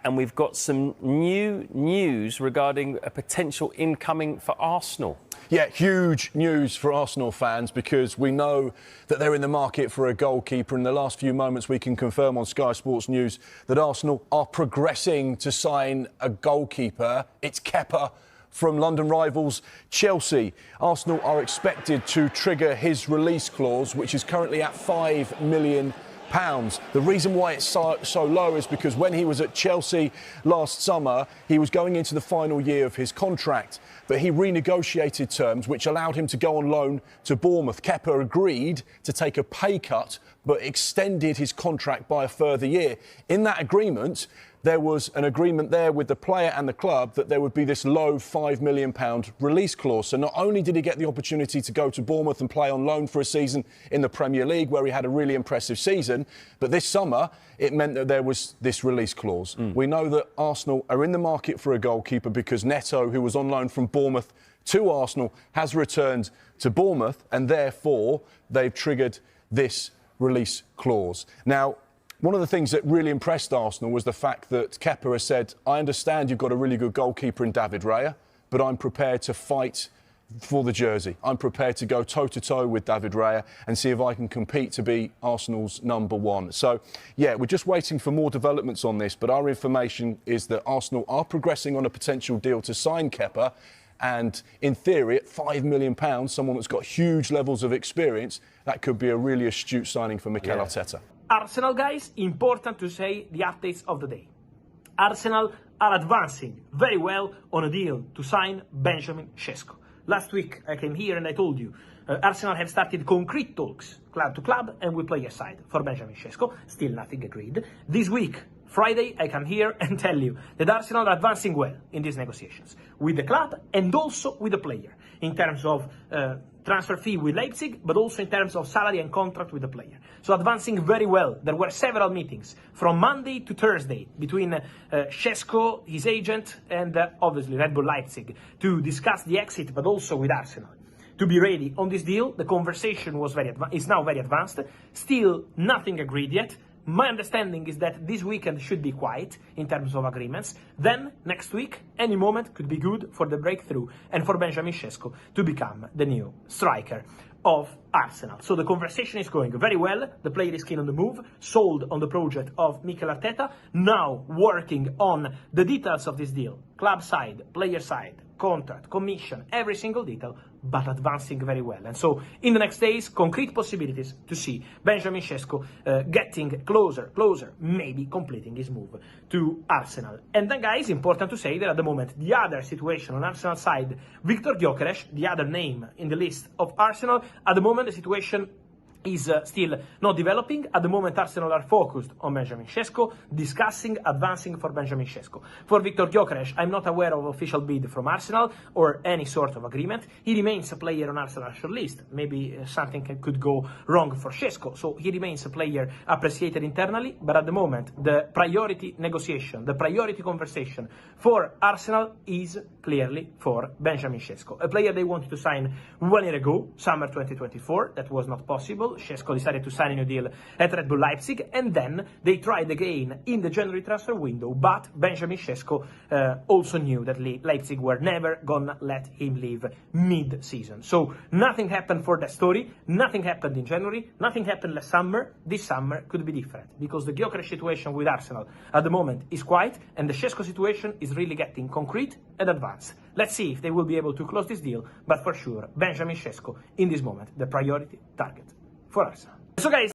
and we've got some new news regarding a potential incoming for Arsenal. Yeah, huge news for Arsenal fans because we know that they're in the market for a goalkeeper. In the last few moments, we can confirm on Sky Sports News that Arsenal are progressing to sign a goalkeeper. It's Kepa from London rivals Chelsea. Arsenal are expected to trigger his release clause, which is currently at £5 million. The reason why it's so low is because when he was at Chelsea last summer, he was going into the final year of his contract, but he renegotiated terms which allowed him to go on loan to Bournemouth. Kepa agreed to take a pay cut, but extended his contract by a further year. In that agreement, there was an agreement there with the player and the club that there would be this low £5 million release clause. So not only did he get the opportunity to go to Bournemouth and play on loan for a season in the Premier League, where he had a really impressive season, but this summer it meant that there was this release clause. We know that Arsenal are in the market for a goalkeeper because Neto, who was on loan from Bournemouth to Arsenal, has returned to Bournemouth, and therefore they've triggered this release clause. Now, one of the things that really impressed Arsenal was the fact that Kepa has said, I understand you've got a really good goalkeeper in David Raya, but I'm prepared to fight for the jersey. I'm prepared to go toe-to-toe with David Raya and see if I can compete to be Arsenal's number one. So, yeah, we're just waiting for more developments on this, but our information is that Arsenal are progressing on a potential deal to sign Kepa, and in theory, at £5 million, someone that's got huge levels of experience, that could be a really astute signing for Mikel Arteta. Arsenal, guys, important to say the updates of the day. Arsenal are advancing very well on a deal to sign Benjamin ŠEŠKO. Last week I came here and I told you Arsenal have started concrete talks club to club and with player side for Benjamin ŠEŠKO. Still nothing agreed. This week, Friday, I come here and tell you that Arsenal are advancing well in these negotiations with the club and also with the player in terms of transfer fee with Leipzig, but also in terms of salary and contract with the player. So advancing very well. There were several meetings from Monday to Thursday between ŠEŠKO, his agent, and obviously Red Bull Leipzig to discuss the exit, but also with Arsenal. To be ready on this deal, the conversation is now very advanced. Still nothing agreed yet. My understanding is that this weekend should be quiet in terms of agreements. Then, next week, any moment could be good for the breakthrough and for Benjamin ŠEŠKO to become the new striker of Arsenal. So the conversation is going very well. The player is keen on the move, sold on the project of Mikel Arteta, now working on the details of this deal. Club side, player side, contract, commission, every single detail, but advancing very well. And so in the next days, concrete possibilities to see Benjamin ŠEŠKO getting closer, maybe completing his move to Arsenal. And then, guys, important to say that at the moment, the other situation on Arsenal side, Viktor Gyökeres, the other name in the list of Arsenal, at the moment the situation is still not developing. At the moment, Arsenal are focused on Benjamin ŠEŠKO, discussing, advancing for Benjamin ŠEŠKO. For Viktor Gyökeres, I'm not aware of official bid from Arsenal or any sort of agreement. He remains a player on Arsenal's shortlist. Maybe something could go wrong for ŠEŠKO, so he remains a player appreciated internally, but at the moment, the priority negotiation, the priority conversation for Arsenal is clearly for Benjamin ŠEŠKO, a player they wanted to sign 1 year ago, summer 2024. That was not possible. ŠEŠKO decided to sign a new deal at Red Bull Leipzig, and then they tried again in the January transfer window, but Benjamin ŠEŠKO also knew that Leipzig were never gonna let him leave mid-season. So nothing happened for that story, nothing happened in January, nothing happened last summer. This summer could be different, because the Gyökeres situation with Arsenal at the moment is quiet, and the ŠEŠKO situation is really getting concrete and advanced. Let's see if they will be able to close this deal, but for sure, Benjamin ŠEŠKO in this moment, the priority target for Arsenal. So guys,